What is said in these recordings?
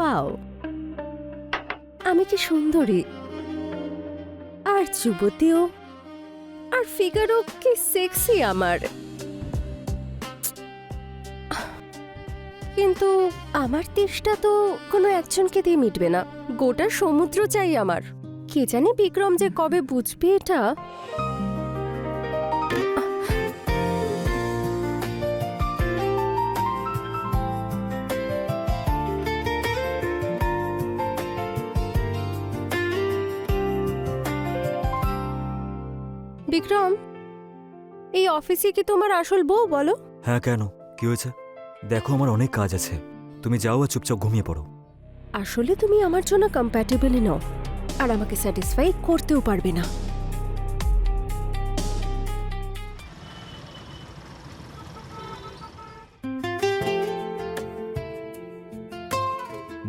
Wow, আমি কি সুন্দরী, আর যুবতীও, আর ফিগারও কি সেক্সি আমার। কিন্তু আমার তেষ্টা তো কোনো একজনকে দিয়ে মিটবে না, গোটা সমুদ্র চাই আমার। কে জানে বিক্রম যে কবে বুঝবে এটা। বিক্রম, এই অফিসে কি তোমার আসল বউ বলো? হ্যাঁ, কেন, কি হয়েছে? দেখো, আমার অনেক কাজ আছে, তুমি যাও আর চুপচাপ ঘুমিয়ে পড়ো। আসলে তুমি আমার জন্য কম্প্যাটেবলই নও, আর আমাকে স্যাটিসফাই করতেও পারবে না।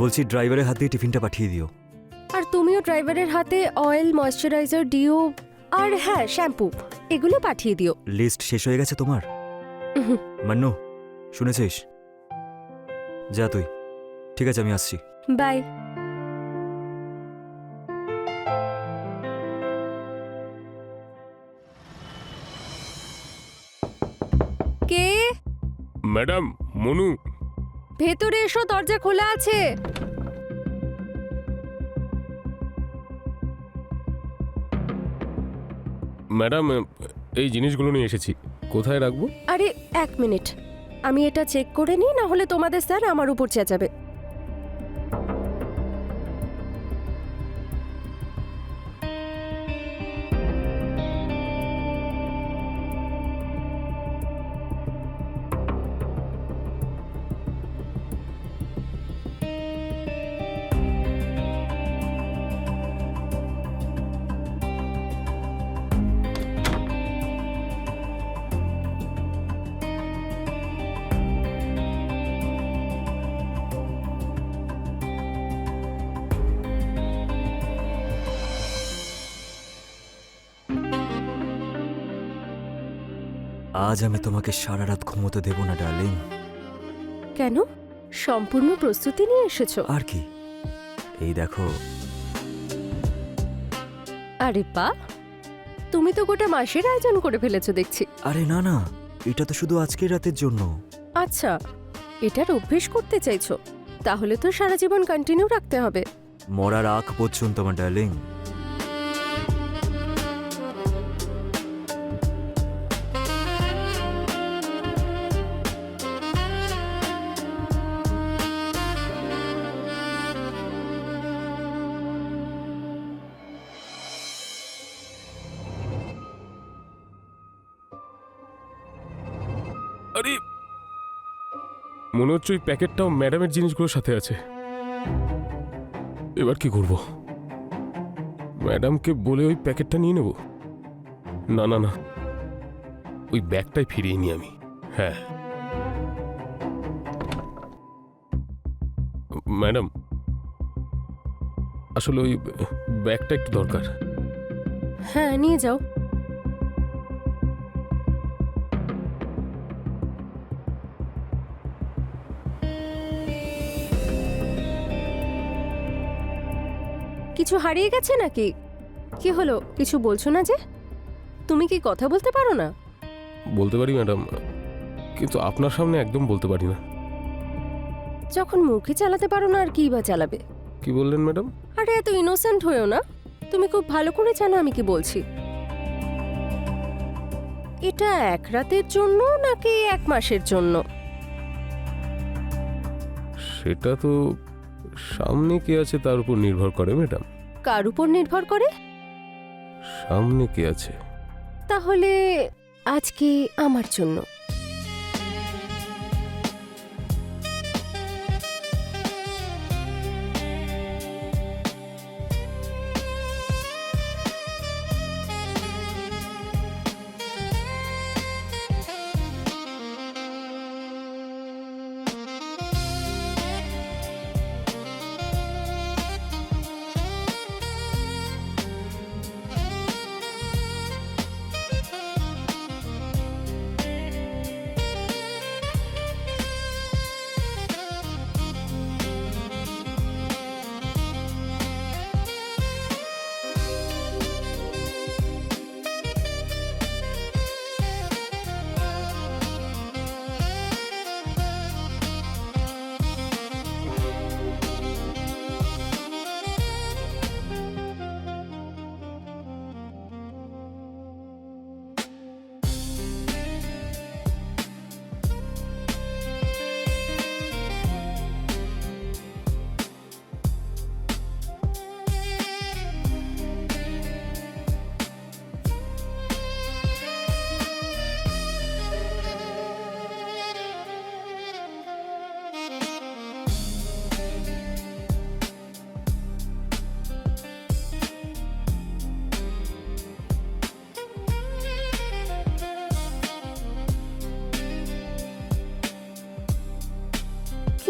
বলছি ড্রাইভারের হাত দিয়ে টিফিনটা পাঠিয়ে দিও। আর তুমিও ড্রাইভারের হাতে অয়েল, ময়শ্চারাইজার, ডিও আর হ্যাঁ শ্যাম্পু এগুলো পাঠিয়ে দিও। লিস্ট শেষ হয়ে গেছে তোমার? মান্নু, শুনেছিস? যা তুই। ঠিক আছে, আমি আসছি। বাই। কে? ম্যাডাম, মনু। ভেতরে এসো, দরজা খোলা আছে। ম্যাডাম, এই জিনিসগুলো নিয়ে এসেছি, কোথায় রাখবো? আরে 1 মিনিট, আমি এটা চেক করে নিই, না হলে তোমাদের স্যার আমার উপর চেঁচাবে। আজ আমি তোমাকে সারা রাত ঘুমোতে দেব না ডার্লিং। কেন? সম্পূর্ণ প্রস্তুতি নিয়ে এসেছো? আর কি, এই দেখো। আরে পা, তুমি তো গোটা মাসের আয়োজন করে ফেলেছো দেখছি। আরে না না, এটা তো শুধু আজকের রাতের জন্য। আচ্ছা, এটার অভ্যেস করতে চাইছো? তাহলে তো সারা জীবন কন্টিনিউ রাখতে হবে। মরার আগ পর্যন্ত আমার ডার্লিং। আরে, মনে হচ্ছে ওই প্যাকেটটাও ম্যাডামের জিনিসগুলোর সাথে আছে। এবার কি করব? ম্যাডামকে বলে ওই প্যাকেটটা নিয়ে নেব? না না না, ওই ব্যাগটাই ফিরিয়ে নিই আমি। হ্যাঁ ম্যাডাম, আসলে ওই ব্যাগটা একটু দরকার। হ্যাঁ, নিয়ে যাও। কিছু হারিয়ে গেছে নাকি? কি হলো, কিছু বলছো না যে? তুমি কি কথা বলতে পারো না? বলতে পারি ম্যাডাম, কিন্তু আপনার সামনে একদম বলতে পারি না। যখন মুখে চালাতে পারো না, আর কি বা চালাবে? কি বললেন ম্যাডাম? আরে এত ইনোসেন্ট হয়েও না, তুমি খুব ভালো করে জানো আমি কি বলছি। এটা 1 রাতের জন্য নাকি 1 মাসের জন্য? সেটা তো সামনে কে আছে তার উপর নির্ভর করে ম্যাডাম। কার উপর নির্ভর করে? সামনে কে আছে? তাহলে আজকে আমার জন্য।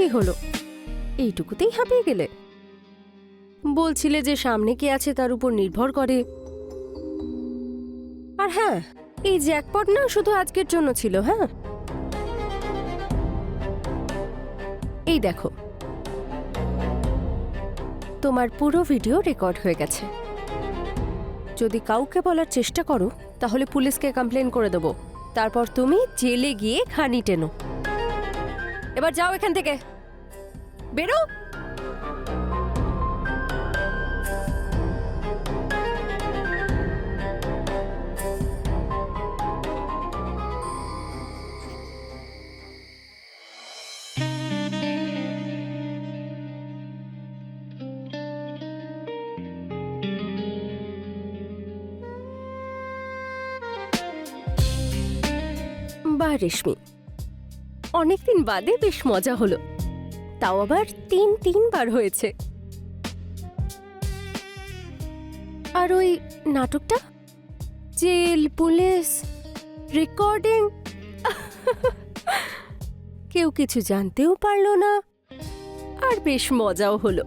কি হলো, এইটুকুতেই হাঁপিয়ে গেলে? বলছিলে যে সামনে কে আছে তার উপর নির্ভর করে। আর হ্যাঁ, এই জ্যাকপট না শুধু আজকের জন্য ছিল। হ্যাঁ, এই দেখো, তোমার পুরো ভিডিও রেকর্ড হয়ে গেছে। যদি কাউকে বলার চেষ্টা করো তাহলে পুলিশকে কমপ্লেন করে দেবো, তারপর তুমি জেলে গিয়ে খানি টেনো। এবার যাও এখান থেকে, বেরো। বাহ রেশমি, অনেকদিন বাদে বেশ মজা হলো, তাও আবার তিনবার হয়েছে। আর ওই নাটকটা, জেল, পুলিশ, রেকর্ডিং, কেউ কিছু জানতেও পারলো না, আর বেশ মজাও হলো।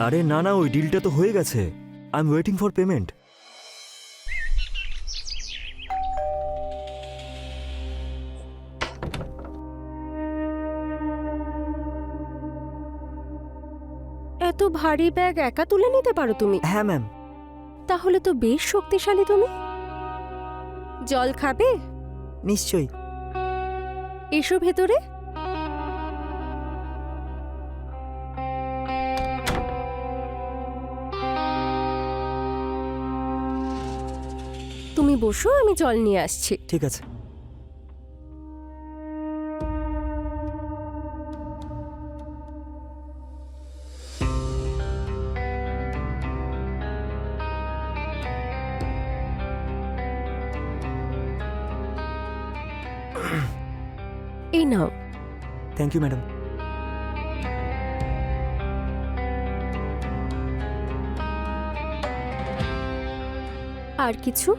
আরে না না, ওই ডিলটা তো হয়ে গেছে। I am waiting for payment. এত ভারী ব্যাগ একা তুলে নিতে পারো তুমি? হ্যাঁ ম্যাম। তাহলে তো বেশ শক্তিশালী তুমি। জল খাবে? নিশ্চয়ই। এসো ভেতরে। তুমি বসো, আমি জল নিয়ে আসছি। ঠিক আছে। এই নাও। Thank you madam. আর কিছু?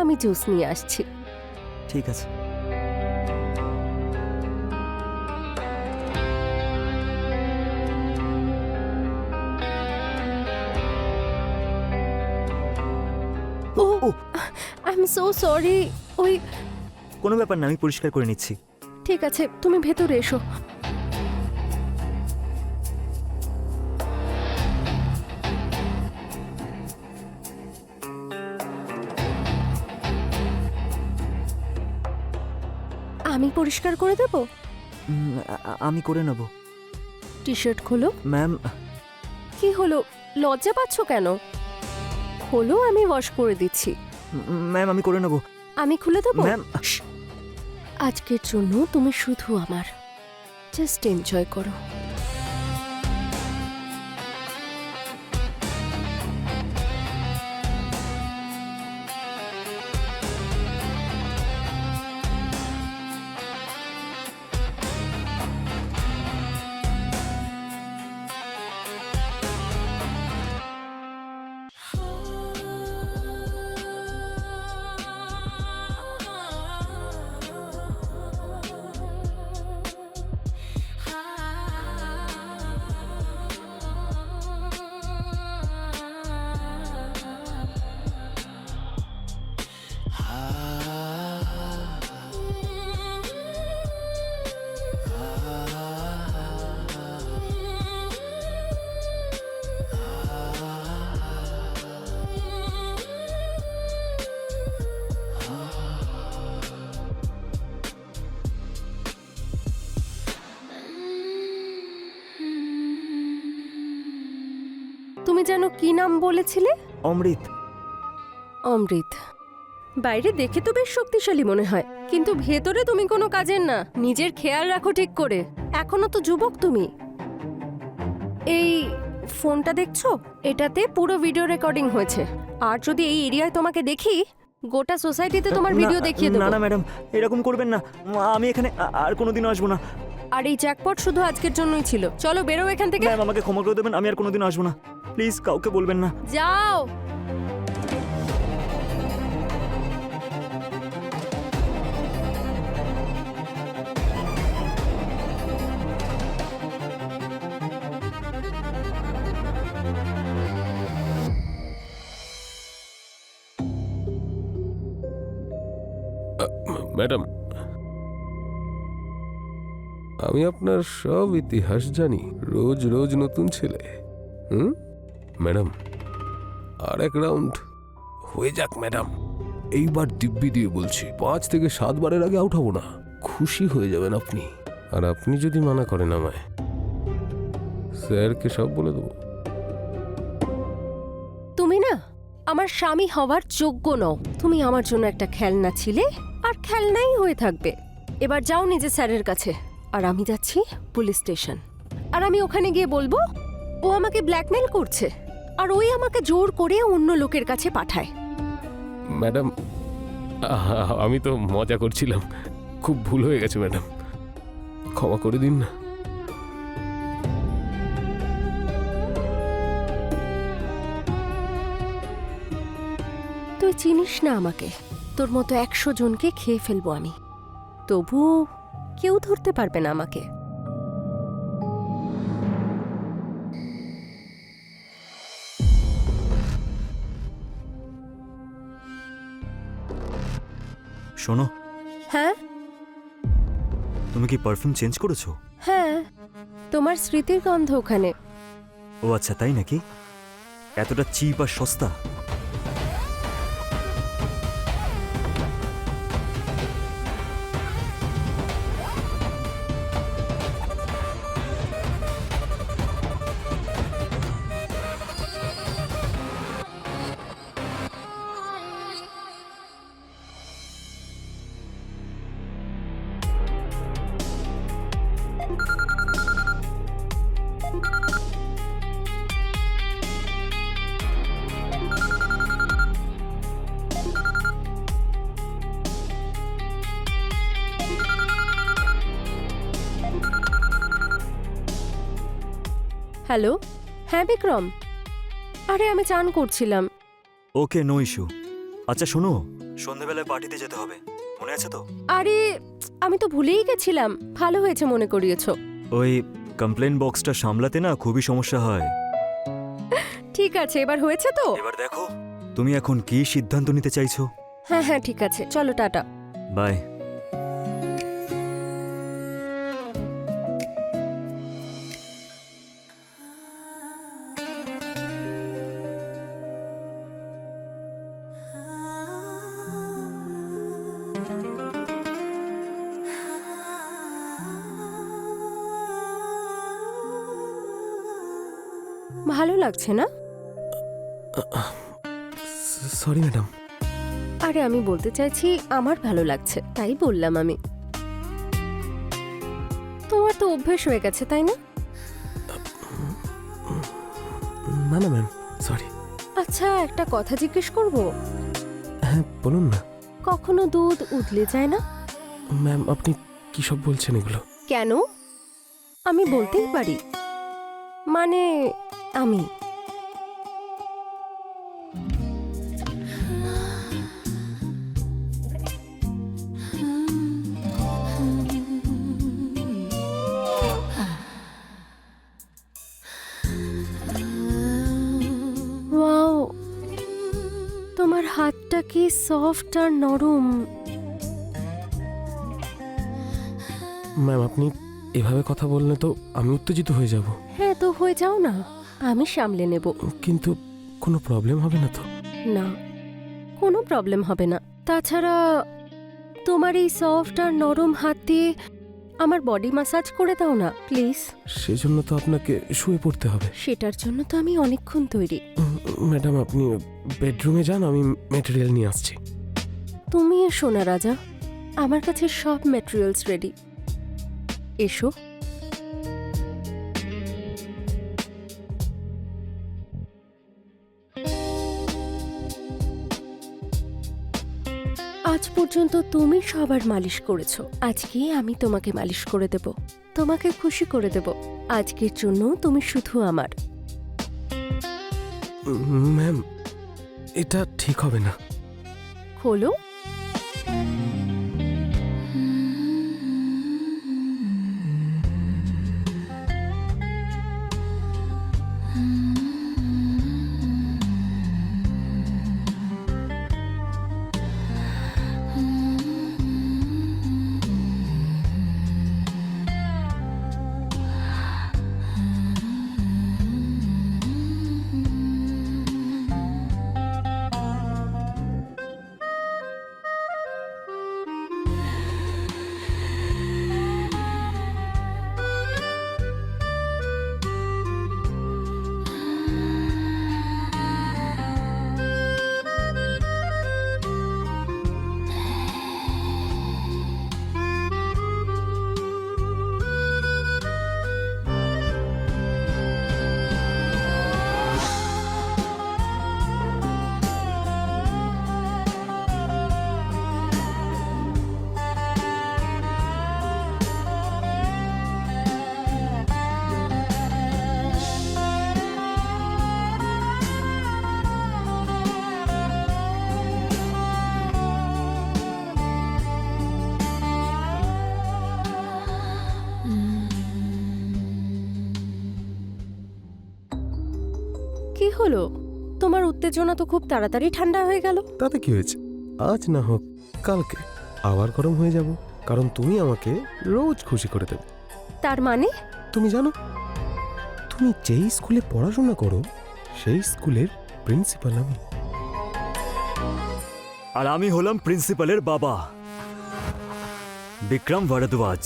আমি জুস নিয়ে আসছি। ঠিক আছে। Oh I am so sorry. ওই কোনো ব্যাপার না, আমি পরিষ্কার করে নিচ্ছি। ঠিক আছে, তুমি ভেতরে এসো। আমি পরিষ্কার করে দেব? আমি করে নেব। টি শার্ট খোলো। ম্যাম। কি হলো, লজ্জা পাচ্ছ কেন? হলো, আমি ওয়াশ করে দিচ্ছি। ম্যাম আমি করে নেব। আমি খুলে দেবো? ম্যাম। আজকের জন্য তুমি শুধু আমার, জাস্ট এনজয় করো। তুমি জানো কি নাম বলেছিলে? অমৃত। অমৃত। বাইরে দেখে তো বেশ শক্তিশালী মনে হয়, কিন্তু ভেতরে তুমি কোনো কাজের না। নিজের খেয়াল রাখো ঠিক করে, এখনো তো যুবক তুমি। এই ফোনটা দেখছো, এটাতে পুরো ভিডিও রেকর্ডিং হয়েছে। আর যদি এই এরিয়ায় তোমাকে দেখি, গোটা সোসাইটিতে তোমার ভিডিও দেখিয়ে দেবো। না না ম্যাডাম, এরকম করবেন না। আমি এখানে আর কোনোদিনও আসবো না। আর এই জ্যাকপট শুধু আজকের জন্যই ছিল। চলো বেরো এখান থেকে। ম্যাম আমাকে ক্ষমা করে দেবেন, আমি আর কোনোদিনও আসবো না। প্লিজ কাউকে বলবেন না। যাও। ম্যাডাম, আমি আপনার সব ইতিহাস জানি। রোজ রোজ নতুন ছেলে। ম্যাডাম, আর এক রাউন্ড হয়ে যাক ম্যাডাম। এইবার দিব্যি দিয়ে বলছি, 5 থেকে 7 বারের আগে আউট হব না। খুশি হয়ে যাবেন আপনি। আর আপনি যদি মানা করেন আমায়, স্যারকে সব বলে দেবো। তুমি না আমার স্বামী হওয়ার যোগ্য নও। তুমি আমার জন্য একটা খেলনা ছিলে, আর খেলনাই হয়ে থাকবে। এবার যাও নিজে স্যারের কাছে, আর আমি যাচ্ছি পুলিশ স্টেশন। আর আমি ওখানে গিয়ে বলবো ও আমাকে ব্ল্যাকমেল করছে, আর ওই আমাকে জোর করে অন্য লোকের কাছে পাঠায়। ম্যাডাম, আমি তো মজা করছিলাম। খুব ভুল হয়ে গেছে ম্যাডাম, ক্ষমা করে দিন না। তুই চিনিস না আমাকে। তোর মতো 100 জনকে খেয়ে ফেলবো আমি, তবু কেউ ধরতে পারবে না আমাকে। শোনো, হ্যাঁ তুমি কি পারফিউম চেঞ্জ করেছো? হ্যাঁ, তোমার স্মৃতির গন্ধ ওখানে। ও আচ্ছা, তাই নাকি? এতটা চিপ আর সস্তা? হ্যালো, হ্যাঁ বিক্রম। আরে আমি চান করছিলাম। ওকে, নো ইস্যু। আচ্ছা শোনো, সন্ধ্যাবেলায় পার্টিতে যেতে হবে, মনে আছে তো? আরে আমি তো ভুলেই গেছিলাম। ভালো হয়েছে মনে করিয়েছো। ওই কমপ্লেন বক্সটা সামলাতে না খুবই সমস্যা হয়। ঠিক আছে, এবার হয়েছে তো? এবার দেখো তুমি এখন কি সিদ্ধান্ত নিতে চাইছো। হ্যাঁ হ্যাঁ ঠিক আছে, চলো টাটা। বাই। ভালো লাগছে না? Sorry madam. আরে আমি বলতে চাইছি আমার ভালো লাগছে, তাই বললাম আমি। তোমার তো অভ্যেস হয়ে গেছে, তাই না? না না ম্যাম, সরি। আচ্ছা একটা কথা জিজ্ঞেস করব? হ্যাঁ বলুন না। কখনো দুধ উতলে যায় না? ম্যাম, আপনি কি সব বলছেন এগুলো? কেন? আমি বলতেই পারি। মানে আমি ওয়াও, তোমার হাতটা কি সফট আর নরম। ম্যাম, আপনি এভাবে কথা বললে তো আমি উত্তেজিত হয়ে যাব। হ্যাঁ তো হয়ে যাও না, আমি সামলে নেব। কিন্তু কোনো প্রবলেম হবে না তো? না, কোনো প্রবলেম হবে না। তাছাড়া তোমার এই সফট আর নরম হাত দিয়ে আমার বডি ম্যাসাজ করে দাও না প্লিজ। সেজন্য তো আপনাকে শুয়ে পড়তে হবে। সেটার জন্য তো আমি অনেকক্ষণ তৈরি। ম্যাডাম, আপনি বেডরুমে যান, আমি মেটেরিয়াল নিয়ে আসছি। তুমি এসো না রাজা, আমার কাছে সব ম্যাটেরিয়ালস রেডি। এসো। আজ পর্যন্ত তুমি সবার মালিশ করেছো, আজকে আমি তোমাকে মালিশ করে দেব, তোমাকে খুশি করে দেব। আজকের জন্য তুমি শুধু আমার। ম্যাম, এটা ঠিক হবে না। খোলো। কি হলো? তোমার উত্তেজনা তো খুব তাড়াতাড়ি ঠান্ডা হয়ে গেল। তাতে কি হয়েছে? আজ না হোক কালকে আবার গরম হয়ে যাব, কারণ তুমি আমাকে রোজ খুশি করে দেবে। তার মানে? তুমি জানো, তুমি যেই স্কুলে পড়াশোনা করো সেই স্কুলের প্রিন্সিপাল আমি। আর আমি হলাম প্রিন্সিপালের বাবা, বিক্রম ভরদ্বাজ।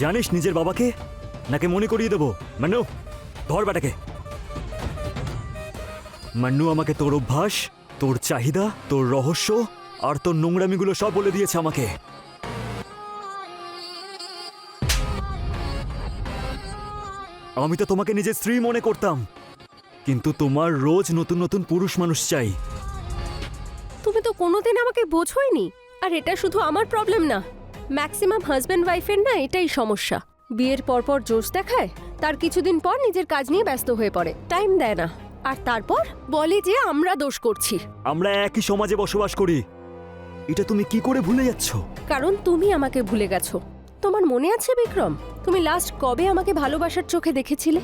জানিস নিজের বাবাকে, নাকি মনে করিয়ে দেবো? মান্নু, ধর বেটাকে। মান্নু আমাকে তোর অভ্যাস, তোর চাহিদা, তোর রহস্য আর তোর নোংরামিগুলো সব বলে দিয়েছে আমাকে। আমি তো তোমাকে নিজের স্ত্রী মনে করতাম, কিন্তু তোমার রোজ নতুন নতুন পুরুষ মানুষ চাই। তুমি তো কোনোদিন আমাকে বোঝোইনি। আর এটা শুধু আমার প্রবলেম না, ম্যাক্সিমাম হাজব্যান্ড ওয়াইফের না এটাই সমস্যা। বিয়ের পরপর জোশ দেখায়, তার কিছুদিন পর নিজের কাজ নিয়ে ব্যস্ত হয়ে পড়ে, টাইম দেয় না, আর তারপর বলে যে আমরা দোষ করছি। আমরা একই সমাজে বসবাস করি, এটা তুমি কি করে ভুলে যাচ্ছ? কারণ তুমি আমাকে ভুলে গেছো। তোমার মনে আছে বিক্রম, তুমি লাস্ট কবে আমাকে ভালোবাসার চোখে দেখেছিলে?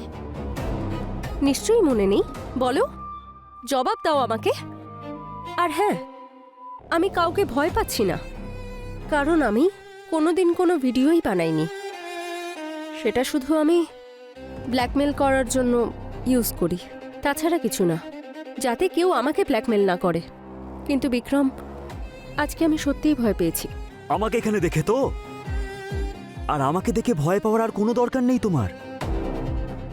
নিশ্চয়ই মনে নেই। বলো, জবাব দাও আমাকে। আর হ্যাঁ, আমি কাউকে ভয় পাচ্ছি না, কারণ আমি কোনোদিন কোনো ভিডিওই বানাইনি। সেটা শুধু আমি ব্ল্যাকমেল করার জন্য ইউজ করি, তাছাড়া কিছু না, যাতে কেউ আমাকে ব্ল্যাকমেল না করে। কিন্তু বিক্রম, আজকে আমি সত্যিই ভয় পেয়েছি। আমাকে এখানে দেখে তো? আর আমাকে দেখে ভয় পাওয়ার আর কোনো দরকার নেই তোমার,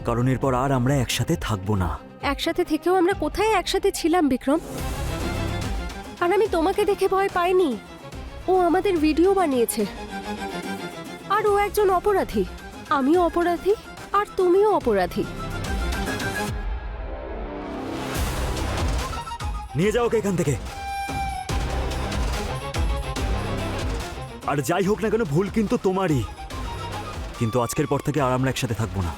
কারণ এরপর আর আমরা একসাথে থাকবো না। একসাথে থেকেও আমরা কোথায় একসাথে ছিলাম বিক্রম? আর আমি তোমাকে দেখে ভয় পাইনি। ও আমাদের ভিডিও বানিয়েছে, আর ও একজন অপরাধী। আমিও অপরাধী, আর তুমিও অপরাধী। নিয়ে যাও ওকে এখান থেকে। আর যাই হোক না কেন, ভুল কিন্তু তোমারই। কিন্তু আজকের পর থেকে আর আমরা একসাথে থাকবো না।